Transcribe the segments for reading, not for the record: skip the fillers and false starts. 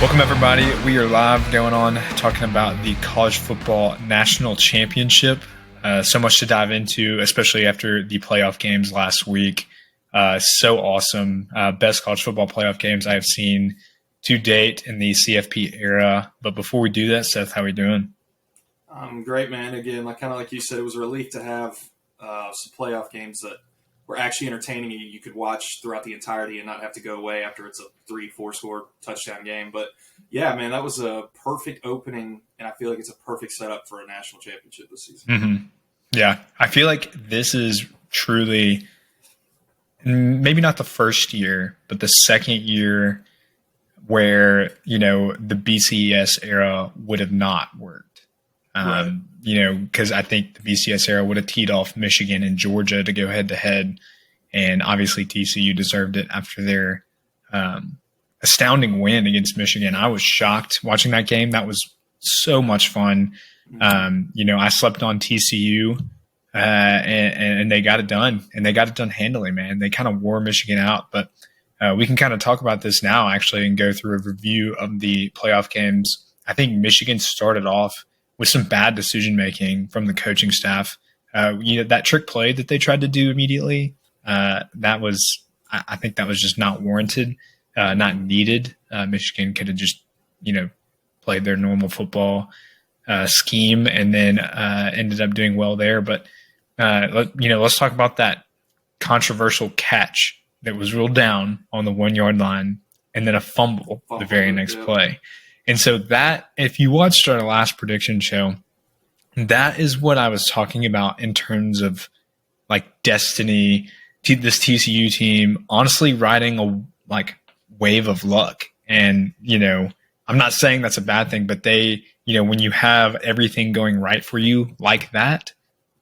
Welcome, everybody. We are live going on talking about the college football national championship. So much to dive into, especially after the playoff games last week. So awesome. Best college football playoff games I have seen to date in the CFP era. But before we do that, Seth, how are we doing? Great, man. Again, like you said, it was a relief to have some playoff games that were actually entertaining. You could watch throughout the entirety and not have to go away after it's a 3-4 score touchdown game. But yeah, man, that was a perfect opening, and I feel like it's a perfect setup for a national championship this season. Mm-hmm. Yeah, I feel like this is truly maybe not the first year, but the second year where, the BCS era would have not worked. Right. Because I think the BCS era would have teed off Michigan and Georgia to go head to head. And obviously TCU deserved it after their astounding win against Michigan. I was shocked watching that game. That was so much fun. I slept on TCU and they got it done. And they got it done handily, man. They kind of wore Michigan out. But we can kind of talk about this now, actually, and go through a review of the playoff games. I think Michigan started off with some bad decision-making from the coaching staff. That trick play that they tried to do immediately, I think that was just not warranted, not needed. Michigan could have just, played their normal football scheme and then ended up doing well there. But, let's talk about that controversial catch that was ruled down on the 1 yard line and then a fumble the very next play. And so that, if you watched our last prediction show, that is what I was talking about in terms of like destiny, this TCU team, honestly riding a wave of luck. And, I'm not saying that's a bad thing, but they, when you have everything going right for you like that,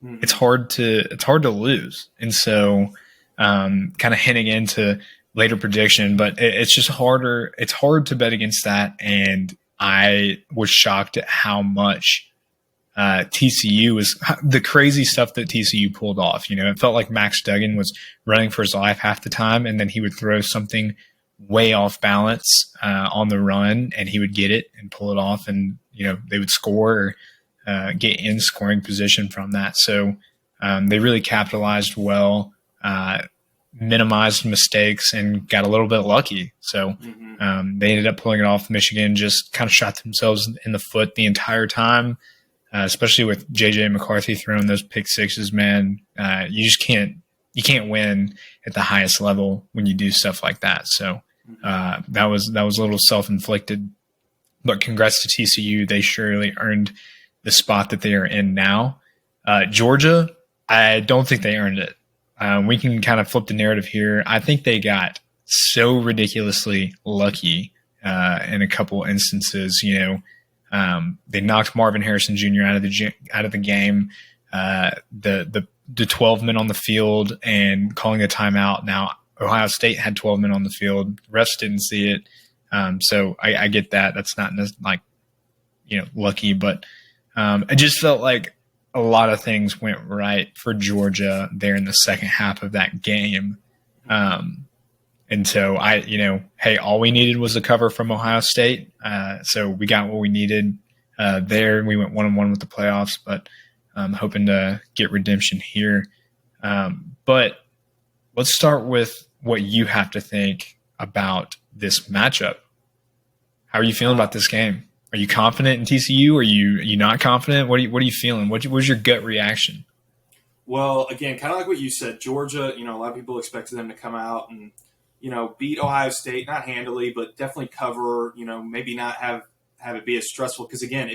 it's hard to lose. And so kind of hinting into later prediction, but it's just harder. It's hard to bet against that. And I was shocked at how much TCU was, the crazy stuff that TCU pulled off. It felt like Max Duggan was running for his life half the time, and then he would throw something way off balance on the run, and he would get it and pull it off, and they would score or get in scoring position from that. So they really capitalized well. Minimized mistakes and got a little bit lucky. So they ended up pulling it off. Michigan just kind of shot themselves in the foot the entire time, especially with J.J. McCarthy throwing those pick sixes, man. You can't win at the highest level when you do stuff like that. So that was a little self-inflicted, but congrats to TCU. They surely earned the spot that they are in now. Georgia, I don't think they earned it. We can kind of flip the narrative here. I think they got so ridiculously lucky in a couple instances. They knocked Marvin Harrison Jr. out of the game. The 12 men on the field and calling a timeout. Now Ohio State had 12 men on the field. Refs didn't see it, so I get that. That's not lucky, but it just felt like a lot of things went right for Georgia there in the second half of that game. And so hey, all we needed was a cover from Ohio State. So we got what we needed there. We went 1-1 with the playoffs, but I'm hoping to get redemption here. But let's start with what you have to think about this matchup. How are you feeling about this game? Are you confident in TCU? Are you not confident? What are you feeling? What was your gut reaction? Well, again, kind of like what you said, Georgia, a lot of people expected them to come out and, beat Ohio State, not handily, but definitely cover, maybe not have it be as stressful. Because, again,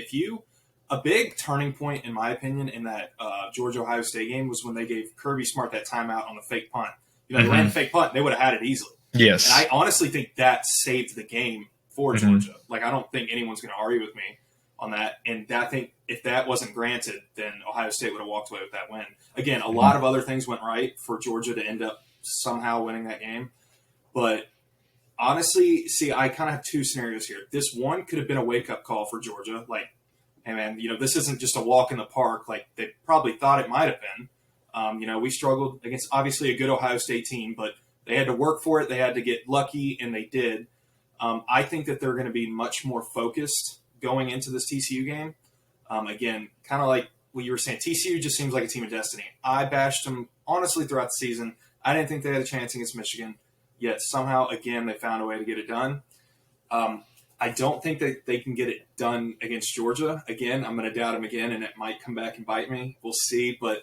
a big turning point, in my opinion, in that Georgia-Ohio State game was when they gave Kirby Smart that timeout on the fake punt. They ran the fake punt, they would have had it easily. Yes. And I honestly think that saved the game for Georgia. I don't think anyone's going to argue with me on that. And I think if that wasn't granted, then Ohio State would have walked away with that win. Again, a lot of other things went right for Georgia to end up somehow winning that game. But honestly, I kind of have two scenarios here. This one could have been a wake-up call for Georgia. Hey, man, this isn't just a walk in the park like they probably thought it might have been. We struggled against obviously a good Ohio State team, but they had to work for it. They had to get lucky, and they did. I think that they're going to be much more focused going into this TCU game. Again, kind of like what you were saying, TCU just seems like a team of destiny. I bashed them, honestly, throughout the season. I didn't think they had a chance against Michigan, yet somehow, again, they found a way to get it done. I don't think that they can get it done against Georgia. Again, I'm going to doubt them again, and it might come back and bite me. We'll see. But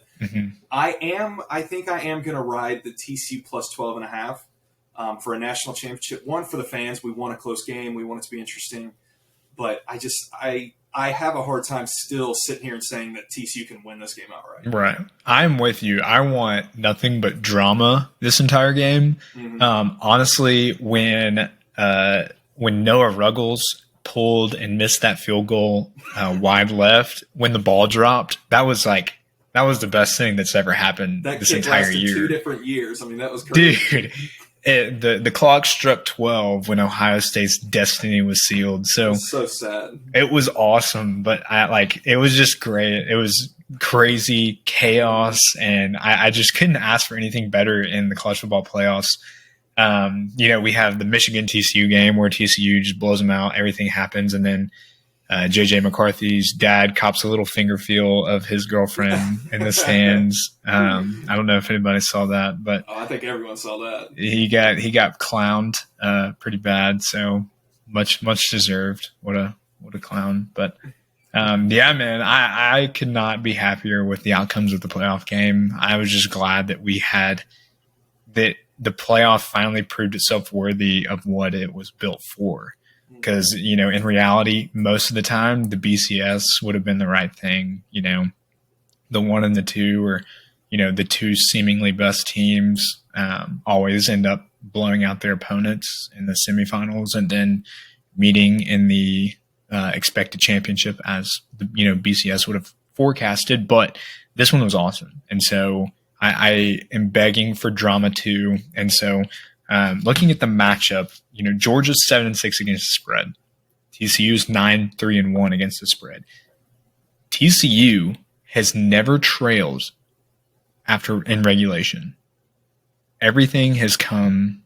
I think I am going to ride the TCU plus 12.5 for a national championship. One, for the fans. We want a close game. We want it to be interesting. But I have a hard time still sitting here and saying that TCU can win this game outright. Right. I'm with you. I want nothing but drama this entire game. Honestly, when Noah Ruggles pulled and missed that field goal wide left, when the ball dropped, that was the best thing that's ever happened this entire year. 2 different years. I mean, that was crazy. Dude, the clock struck 12 when Ohio State's destiny was sealed. So sad. It was awesome, but it was just great. It was crazy chaos, and I just couldn't ask for anything better in the college football playoffs. We have the Michigan TCU game where TCU just blows them out. Everything happens, and then JJ McCarthy's dad cops a little finger feel of his girlfriend in the stands. I don't know if anybody saw that, but I think everyone saw that. He got clowned pretty bad, so much deserved. What a clown! But yeah, man, I could not be happier with the outcomes of the playoff game. I was just glad that we had that. The playoff finally proved itself worthy of what it was built for. Because, in reality, most of the time, the BCS would have been the right thing. The 1 and the 2, or, the 2 seemingly best teams always end up blowing out their opponents in the semifinals and then meeting in the expected championship as the, BCS would have forecasted. But this one was awesome. And so I am begging for drama too. And so looking at the matchup, Georgia's 7-6 against the spread. TCU's 9-3-1 against the spread. TCU has never trailed in regulation. Everything has come,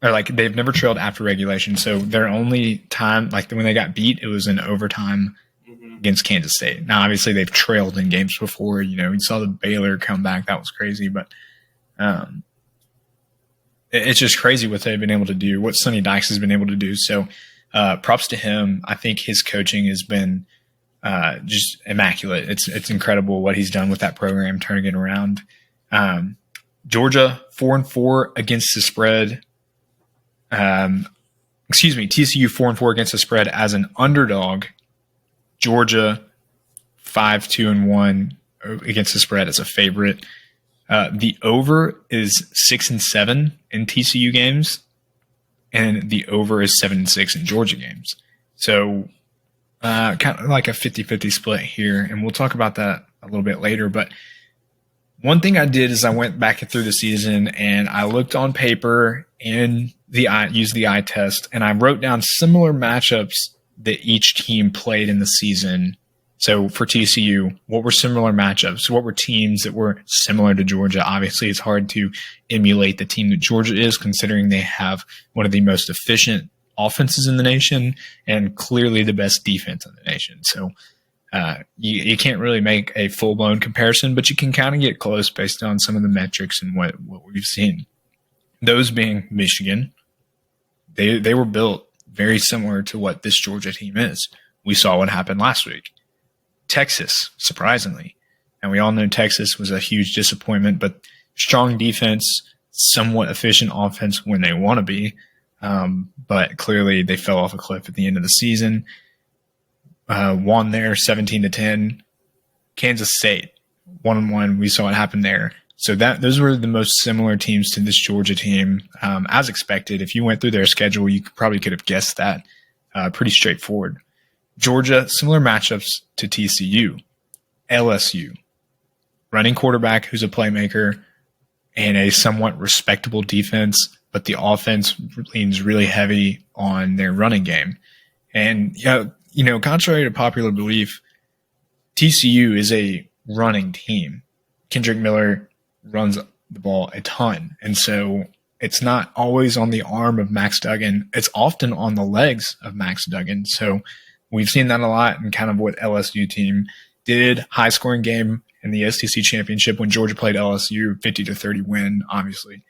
or they've never trailed after regulation. So their only time, when they got beat, it was in overtime against Kansas State. Now, obviously, they've trailed in games before. You saw the Baylor comeback. That was crazy. But it's just crazy what they've been able to do, what Sonny Dykes has been able to do. So props to him. I think his coaching has been just immaculate. It's incredible what he's done with that program, turning it around. Georgia, 4-4 against the spread. TCU 4-4 against the spread as an underdog. Georgia 5-2-1 against the spread as a favorite. The over is 6-7 in TCU games, and the over is 7-6 in Georgia games. So kind of like a 50-50 split here, and we'll talk about that a little bit later. But one thing I did is I went back through the season and I looked on paper and used the eye test, and I wrote down similar matchups that each team played in the season. So for TCU, what were similar matchups? What were teams that were similar to Georgia? Obviously, it's hard to emulate the team that Georgia is, considering they have one of the most efficient offenses in the nation and clearly the best defense in the nation. So you can't really make a full-blown comparison, but you can kind of get close based on some of the metrics and what we've seen. Those being Michigan, they were built very similar to what this Georgia team is. We saw what happened last week. Texas, surprisingly. And we all know Texas was a huge disappointment, but strong defense, somewhat efficient offense when they want to be. But clearly they fell off a cliff at the end of the season. Won there 17-10. Kansas State, 1-1. We saw what happened there. So those were the most similar teams to this Georgia team, as expected. If you went through their schedule, you probably could have guessed that. Pretty straightforward. Georgia, similar matchups to TCU. LSU, running quarterback who's a playmaker and a somewhat respectable defense, but the offense leans really heavy on their running game. And, contrary to popular belief, TCU is a running team. Kendrick Miller runs the ball a ton. And so it's not always on the arm of Max Duggan. It's often on the legs of Max Duggan. So we've seen that a lot in kind of what LSU team did. High scoring game in the SEC championship when Georgia played LSU, 50-30 win, obviously.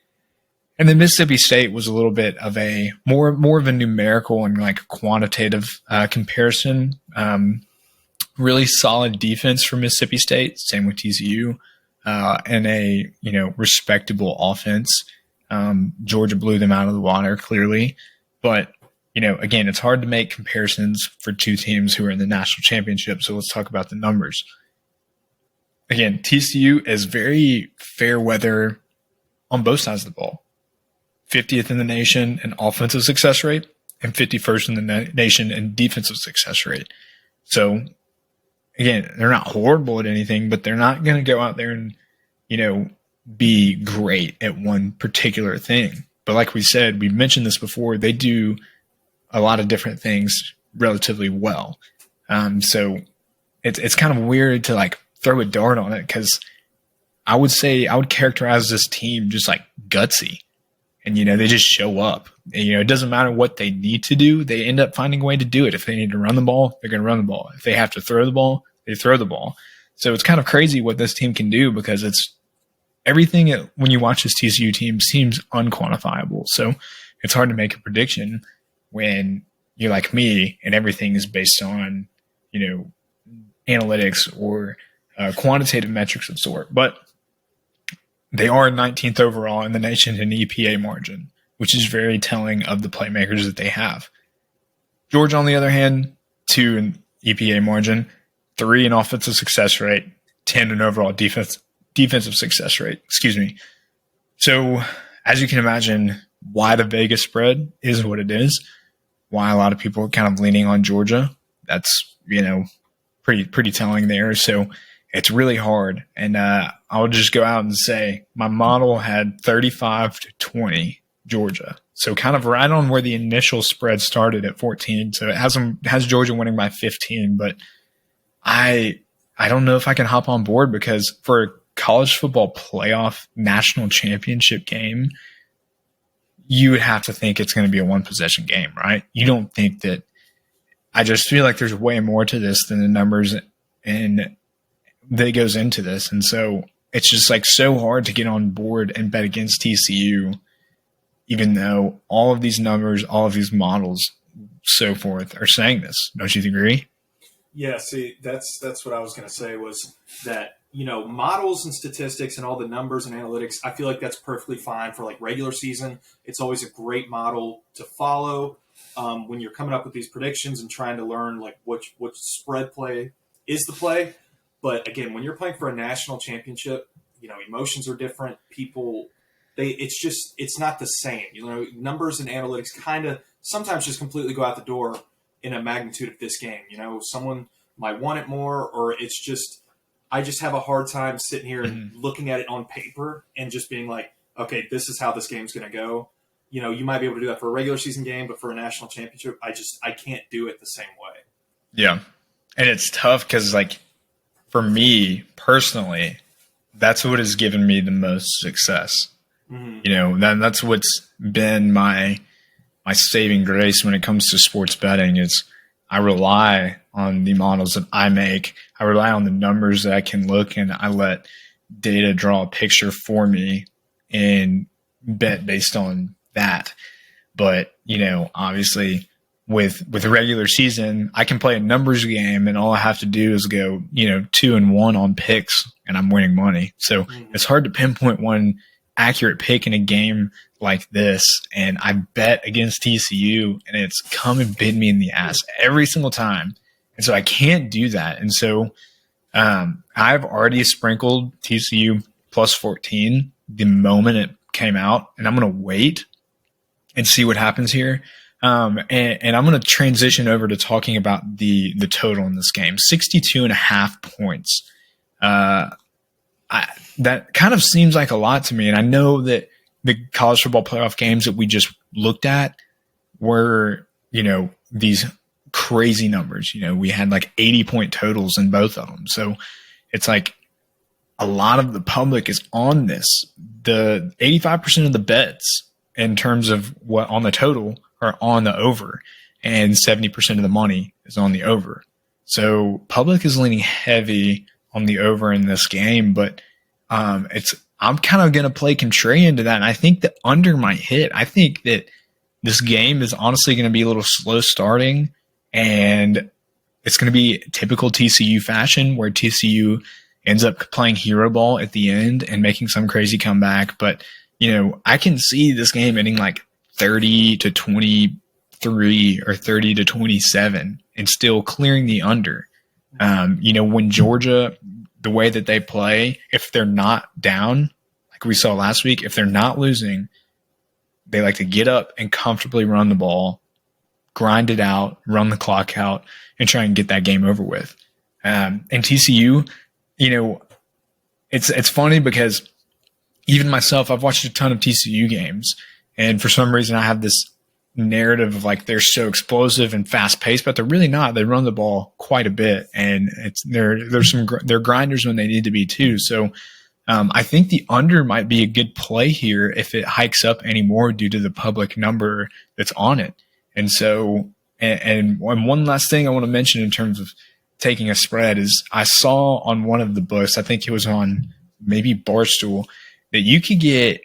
And then Mississippi State was a little bit of a more of a numerical and like quantitative comparison. Really solid defense for Mississippi State. Same with TCU, and a respectable offense. Georgia blew them out of the water clearly, but again, it's hard to make comparisons for two teams who are in the national championship. So let's talk about the numbers. Again, TCU is very fair weather on both sides of the ball. 50th in the nation in offensive success rate and 51st in the nation in defensive success rate. So, again, they're not horrible at anything, but they're not going to go out there and, be great at one particular thing. But like we said, we mentioned this before, they do a lot of different things relatively well. So it's kind of weird to like throw a dart on it because I would characterize this team just like gutsy. And, they just show up. And, it doesn't matter what they need to do. They end up finding a way to do it. If they need to run the ball, they're going to run the ball. If they have to throw the ball, they throw the ball. So it's kind of crazy what this team can do because it's everything when you watch this TCU team seems unquantifiable. So it's hard to make a prediction when you're like me and everything is based on, analytics or quantitative metrics of sort. But they are 19th overall in the nation in EPA margin, which is very telling of the playmakers that they have. Georgia, on the other hand, 2 in EPA margin, 3 in offensive success rate, 10 in overall defensive success rate. Excuse me. So, as you can imagine, why the Vegas spread is what it is, why a lot of people are kind of leaning on Georgia. That's, pretty telling there. So, it's really hard. And I'll just go out and say my model had 35-20 Georgia. So kind of right on where the initial spread started at 14. So it has Georgia winning by 15. But I don't know if I can hop on board because for a college football playoff national championship game, you would have to think it's going to be a one-possession game, right? You don't think that – I just feel like there's way more to this than the numbers and – that goes into this. And so it's just like so hard to get on board and bet against TCU, even though all of these numbers, all of these models, so forth are saying this. Don't you agree? Yeah. See, that's what I was going to say was that, models and statistics and all the numbers and analytics, I feel like that's perfectly fine for like regular season. It's always a great model to follow when you're coming up with these predictions and trying to learn like which spread play is the play. But again, when you're playing for a national championship, emotions are different. People, it's not the same. Numbers and analytics kind of sometimes just completely go out the door in a magnitude of this game. Someone might want it more, or it's just, I just have a hard time sitting here and looking at it on paper and just being like, okay, this is how this game's going to go. You might be able to do that for a regular season game, but for a national championship, I can't do it the same way. Yeah. And it's tough because like, for me personally, that's what has given me the most success. Mm-hmm. That's what's been my saving grace when it comes to sports betting is I rely on the models that I make. I rely on the numbers that I can look and I let data draw a picture for me and bet based on that. But, obviously with a regular season, I can play a numbers game and all I have to do is go, 2-1 on picks and I'm winning money. So it's hard to pinpoint one accurate pick in a game like this. And I bet against TCU and it's come and bit me in the ass every single time. And so I can't do that. And so I've already sprinkled TCU plus 14 the moment it came out, and I'm going to wait and see what happens here. And I'm going to transition over to talking about the total in this game, 62.5 points. That kind of seems like a lot to me. And I know that the college football playoff games that we just looked at were, these crazy numbers. We had like 80-point totals in both of them. So it's like a lot of the public is on this. The 85% of the bets in terms of what on the total are on the over, and 70% of the money is on the over. So public is leaning heavy on the over in this game, but I'm kind of going to play contrarian to that. And I think the under might hit. I think that this game is honestly going to be a little slow starting, and it's going to be typical TCU fashion where TCU ends up playing hero ball at the end and making some crazy comeback. But, I can see this game ending like 30-23 or 30-27 and still clearing the under. When Georgia, the way that they play, if they're not down, like we saw last week, if they're not losing, they like to get up and comfortably run the ball, grind it out, run the clock out, and try and get that game over with. And TCU, it's funny because even myself, I've watched a ton of TCU games, and for some reason I have this narrative of like they're so explosive and fast paced, but they're really not. They run the ball quite a bit, and they're grinders when they need to be too. So I think the under might be a good play here if it hikes up anymore due to the public number that's on it. And so, and one last thing I want to mention in terms of taking a spread is I saw on one of the books, I think it was on maybe Barstool, that you could get,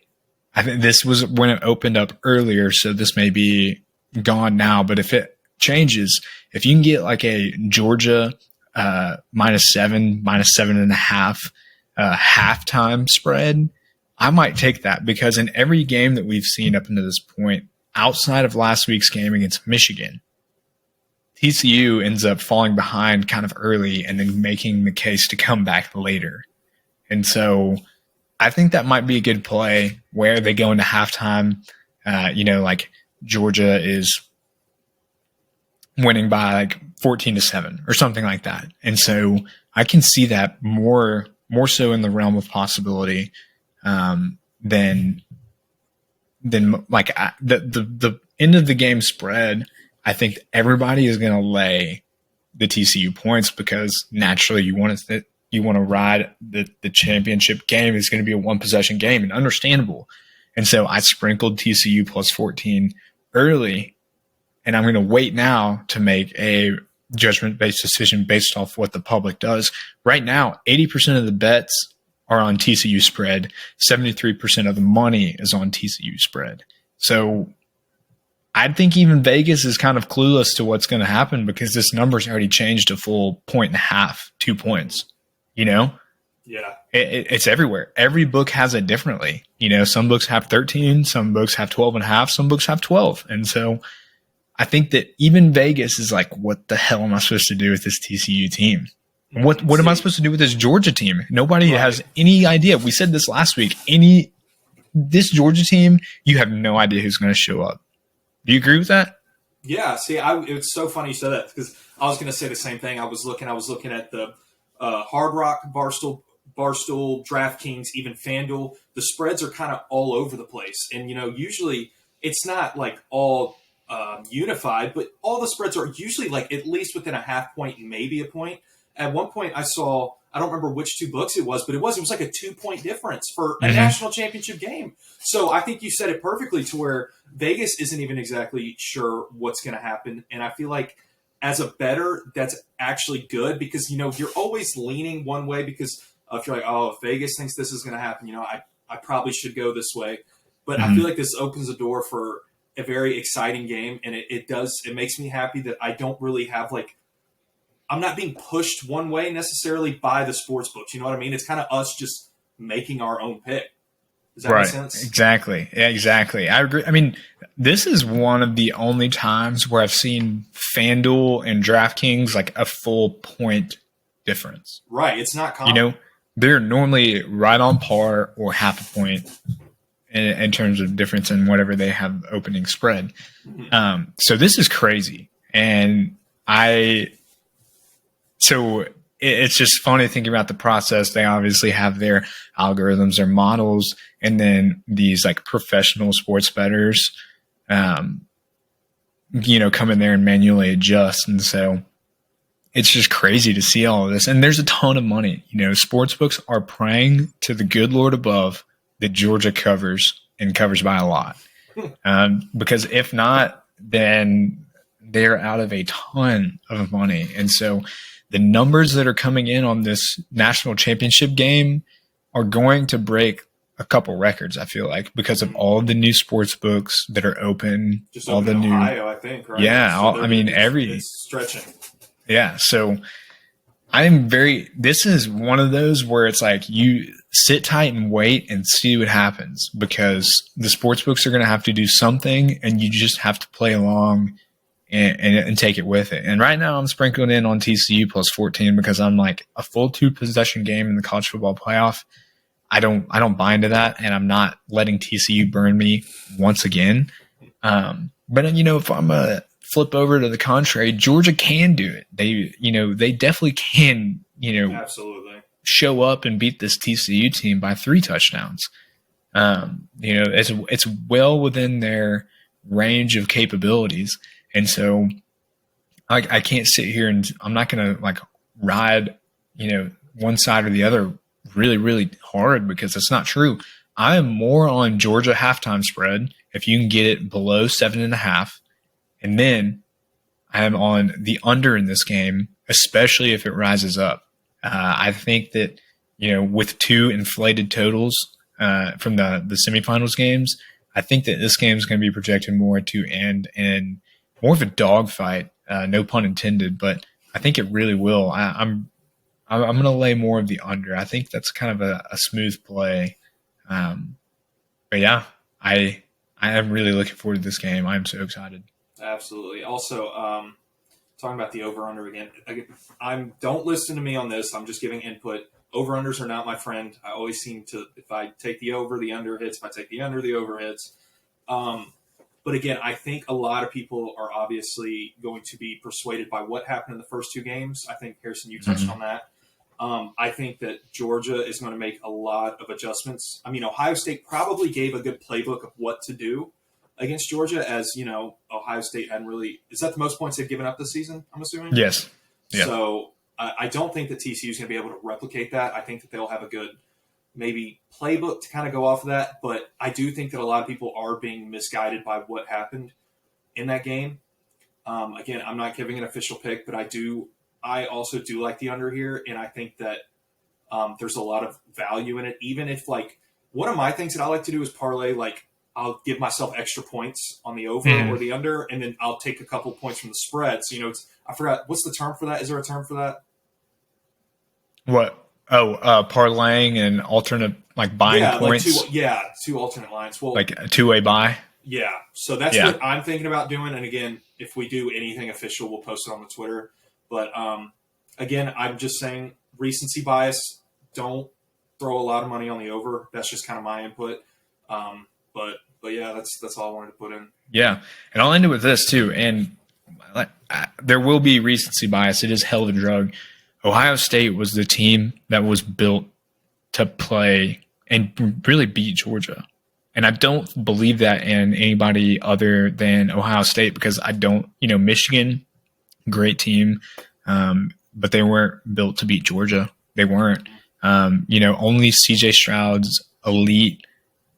I think this was when it opened up earlier, so this may be gone now, but if it changes, if you can get like a Georgia -7, -7.5 halftime spread, I might take that, because in every game that we've seen up until this point, outside of last week's game against Michigan, TCU ends up falling behind kind of early and then making the case to come back later. And so I think that might be a good play where they go into halftime, like Georgia is winning by like 14-7 or something like that. And so I can see that more so in the realm of possibility than like the end of the game spread. I think everybody is going to lay the TCU points because naturally you want to ride the championship game. Is going to be a one possession game, and understandable. And so I sprinkled TCU +14 early, and I'm going to wait now to make a judgment-based decision based off what the public does. Right now, 80% of the bets are on TCU spread. 73% of the money is on TCU spread. So I think even Vegas is kind of clueless to what's going to happen because this number's already changed a full 1.5, 2 points. Yeah. It's everywhere. Every book has it differently. Some books have 13, some books have 12.5, some books have 12. And so I think that even Vegas is like, what the hell am I supposed to do with this TCU team? What am I supposed to do with this Georgia team? Nobody has any idea. We said this last week. This Georgia team, you have no idea who's going to show up. Do you agree with that? Yeah. See, it's so funny you said that because I was going to say the same thing. I was looking at the Hard Rock, Barstool, DraftKings, even FanDuel. The spreads are kind of all over the place, and usually it's not like all unified, but all the spreads are usually like at least within a half point, maybe a point. At one point, I saw, I don't remember which two books it was, but it was like a 2-point difference for a national championship game. So I think you said it perfectly to where Vegas isn't even exactly sure what's going to happen, and I feel like as a bettor, that's actually good because, you're always leaning one way because if you're like, oh, if Vegas thinks this is going to happen, I probably should go this way. But I feel like this opens the door for a very exciting game, and it makes me happy that I don't really have I'm not being pushed one way necessarily by the sports books. You know what I mean? It's kind of us just making our own pick. Does that make sense? Exactly. Yeah, exactly. I agree. I mean, this is one of the only times where I've seen FanDuel and DraftKings like a full point difference. Right. It's not common. They're normally right on par or half a point in terms of difference in whatever they have opening spread. So this is crazy. And it's just funny thinking about the process. They obviously have their algorithms, their models, and then these like professional sports bettors, come in there and manually adjust. And so it's just crazy to see all of this. And there's a ton of money. Sports books are praying to the good Lord above that Georgia covers and covers by a lot. Because if not, then they're out of a ton of money. And so the numbers that are coming in on this national championship game are going to break a couple records, I feel like, because of all of the new sports books that are open. Just all open the in new Ohio, I think, right? Yeah, So I mean, it's stretching. Yeah, so this is one of those where it's like you sit tight and wait and see what happens, because the sports books are going to have to do something, and you just have to play along and take it with it. And right now I'm sprinkling in on TCU plus 14 because I'm like, a full 2-possession game in the college football playoff, I don't buy into that, and I'm not letting TCU burn me once again. But if I'm a flip over to the contrary, Georgia can do it. They definitely can, absolutely show up and beat this TCU team by 3 touchdowns. It's well within their range of capabilities. And so I can't sit here and I'm not going to like ride, one side or the other really, really hard, because it's not true. I am more on Georgia halftime spread if you can get it below 7.5. And then I am on the under in this game, especially if it rises up. I think that, with 2 inflated totals from the semifinals games, I think that this game is going to be projected more to end in more of a dogfight, no pun intended, but I think it really will. I'm going to lay more of the under. I think that's kind of a smooth play. But yeah, I am really looking forward to this game. I'm so excited. Absolutely. Also, talking about the over-under again, don't listen to me on this. I'm just giving input. Over-unders are not my friend. I always seem to, if I take the over, the under hits. If I take the under, the over hits. But again, I think a lot of people are obviously going to be persuaded by what happened in the first 2 games. I think, Harrison, you touched on that. I think that Georgia is going to make a lot of adjustments. I mean, Ohio State probably gave a good playbook of what to do against Georgia, as Ohio State hadn't really. Is that the most points they've given up this season? I'm assuming. Yes. Yeah. So I don't think that TCU is going to be able to replicate that. I think that they'll have a good maybe playbook to kind of go off of that. But I do think that a lot of people are being misguided by what happened in that game. Again, I'm not giving an official pick, but I also do like the under here, and I think that there's a lot of value in it. Even if, like, one of my things that I like to do is parlay, like, I'll give myself extra points on the over or the under, and then I'll take a couple points from the spread. So, I forgot, what's the term for that? Is there a term for that? What? Parlaying and alternate, like, buying points? Like 2 alternate lines. Well, like a 2-way buy? Yeah. So that's what I'm thinking about doing. And again, if we do anything official, we'll post it on the Twitter. But again, I'm just saying recency bias. Don't throw a lot of money on the over. That's just kind of my input. But yeah, that's all I wanted to put in. Yeah, and I'll end it with this too. And there will be recency bias. It is hell of a drug. Ohio State was the team that was built to play and really beat Georgia. And I don't believe that in anybody other than Ohio State, because I don't, Michigan, great team, but they weren't built to beat Georgia. They weren't. Only CJ Stroud's elite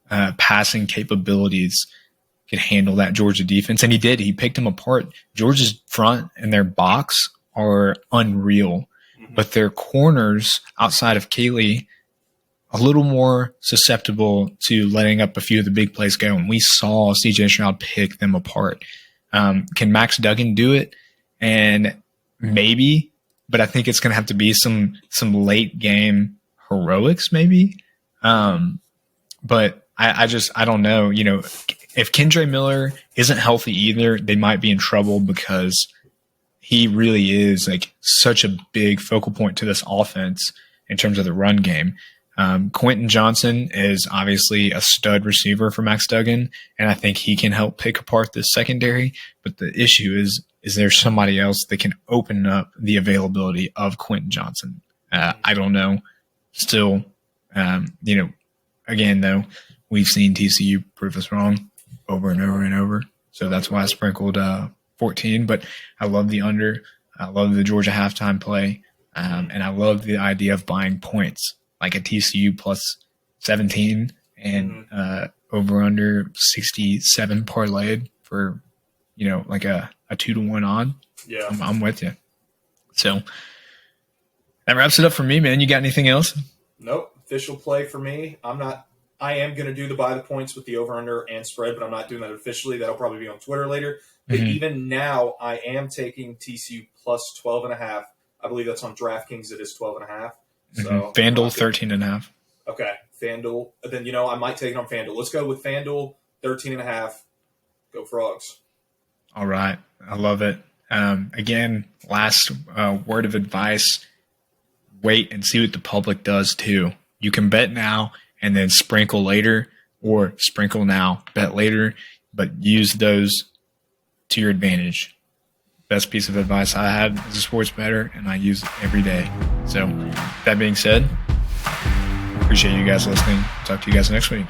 passing capabilities could handle that Georgia defense. And he did. He picked them apart. Georgia's front and their box are unreal, but their corners outside of Kaylee, a little more susceptible to letting up a few of the big plays go. And we saw CJ Stroud pick them apart. Can Max Duggan do it? And maybe, but I think it's going to have to be some late game heroics, maybe. But I don't know. If Kendre Miller isn't healthy either, they might be in trouble, because he really is like such a big focal point to this offense in terms of the run game. Quentin Johnson is obviously a stud receiver for Max Duggan, and I think he can help pick apart this secondary. But the issue is there somebody else that can open up the availability of Quentin Johnson? I don't know. Still, again, though, we've seen TCU prove us wrong over and over and over. So that's why I sprinkled 14. But I love the under. I love the Georgia halftime play. And I love the idea of buying points, like a TCU plus 17 and over under 67 parlayed for, like a 2-to-1 odd. Yeah. I'm with you. So that wraps it up for me, man. You got anything else? Nope. Official play for me. I am going to do the buy the points with the over-under and spread, but I'm not doing that officially. That'll probably be on Twitter later. But even now, I am taking TCU plus 12.5. I believe that's on DraftKings. It is 12.5. So FanDuel 13.5. Okay, FanDuel. Then I might take it on FanDuel. Let's go with FanDuel 13.5. Go Frogs! All right, I love it. Again, last word of advice: wait and see what the public does too. You can bet now and then sprinkle later, or sprinkle now, bet later, but use those to your advantage. Best piece of advice I had as a sports bettor, and I use it every day. So that being said, appreciate you guys listening. Talk to you guys next week.